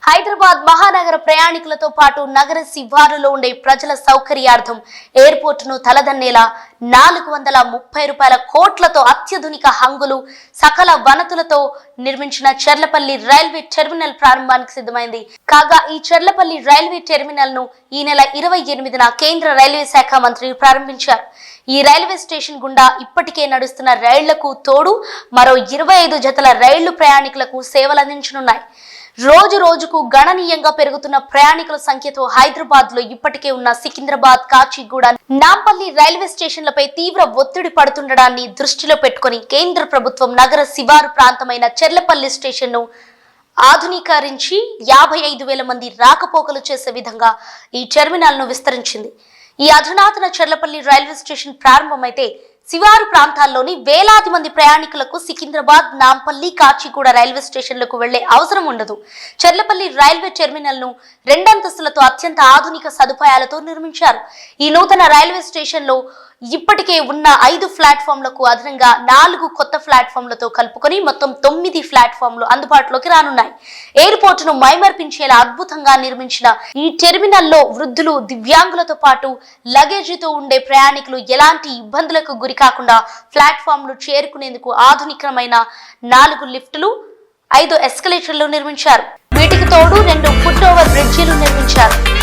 హైదరాబాద్ మహానగర ప్రయాణికులతో పాటు నగర శివారులో ఉండే ప్రజల సౌకర్యార్థం ఎయిర్పోర్టును తలదన్నేలా 430 కోట్లతో అత్యాధునిక హంగులు సకల వనతులతో నిర్మించిన చెర్లపల్లి రైల్వే టెర్మినల్ ప్రారంభానికి సిద్ధమైంది. కాగా ఈ చెర్లపల్లి రైల్వే టెర్మినల్ ను ఈ నెల 28న కేంద్ర రైల్వే శాఖ మంత్రి ప్రారంభించారు. ఈ రైల్వే స్టేషన్ గుండా ఇప్పటికే నడుస్తున్న రైళ్లకు తోడు మరో 25 జతల రైళ్లు ప్రయాణికులకు సేవలందించనున్నాయి. రోజు రోజుకు గణనీయంగా పెరుగుతున్న ప్రయాణికుల సంఖ్యతో హైదరాబాద్ లో ఇప్పటికే ఉన్న సికింద్రాబాద్, కాచిగూడ, నాంపల్లి రైల్వే స్టేషన్లపై తీవ్ర ఒత్తిడి పడుతుండడాన్ని దృష్టిలో పెట్టుకుని కేంద్ర ప్రభుత్వం నగర శివారు ప్రాంతమైన చెర్లపల్లి స్టేషన్ ను ఆధునీకరించి 55,000 మంది రాకపోకలు చేసే విధంగా ఈ టెర్మినల్ ను విస్తరించింది. ఈ అధునాతన చెర్లపల్లి రైల్వే స్టేషన్ ప్రారంభమైతే శివారు ప్రాంతాల్లోని వేలాది మంది ప్రయాణికులకు సికింద్రాబాద్, నాంపల్లి, కాచిగూడ రైల్వే స్టేషన్లకు వెళ్లే అవసరం ఉండదు. చెర్లపల్లి రైల్వే టెర్మినల్ ను 2 అంతస్తులతో అత్యంత ఆధునిక సదుపాయాలతో నిర్మించారు. ఈ నూతన రైల్వే స్టేషన్ లో ఇప్పటికే ఉన్న 5 ప్లాట్ఫామ్లకు అదనంగా 4 కొత్త ప్లాట్ఫామ్లతో కలుపుకొని మొత్తం 9 ప్లాట్ఫామ్లు అందుబాటులోకి రానున్నాయి. ఎయిర్పోర్ట్ ను మైమర్పించేలా అద్భుతంగా నిర్మించిన ఈ టెర్మినల్ లో వృద్ధులు, దివ్యాంగులతో పాటు లగేజీతో ఉండే ప్రయాణికులు ఎలాంటి ఇబ్బందులకు గురి కాకుండా ప్లాట్ఫామ్లు చేరుకునేందుకు ఆధునికమైన 4 లిఫ్టులు, 5 ఎస్కలేటర్లు నిర్మించారు. వీటికి తోడు 2 ఫుట్ ఓవర్ బ్రిడ్జీలు నిర్మించారు.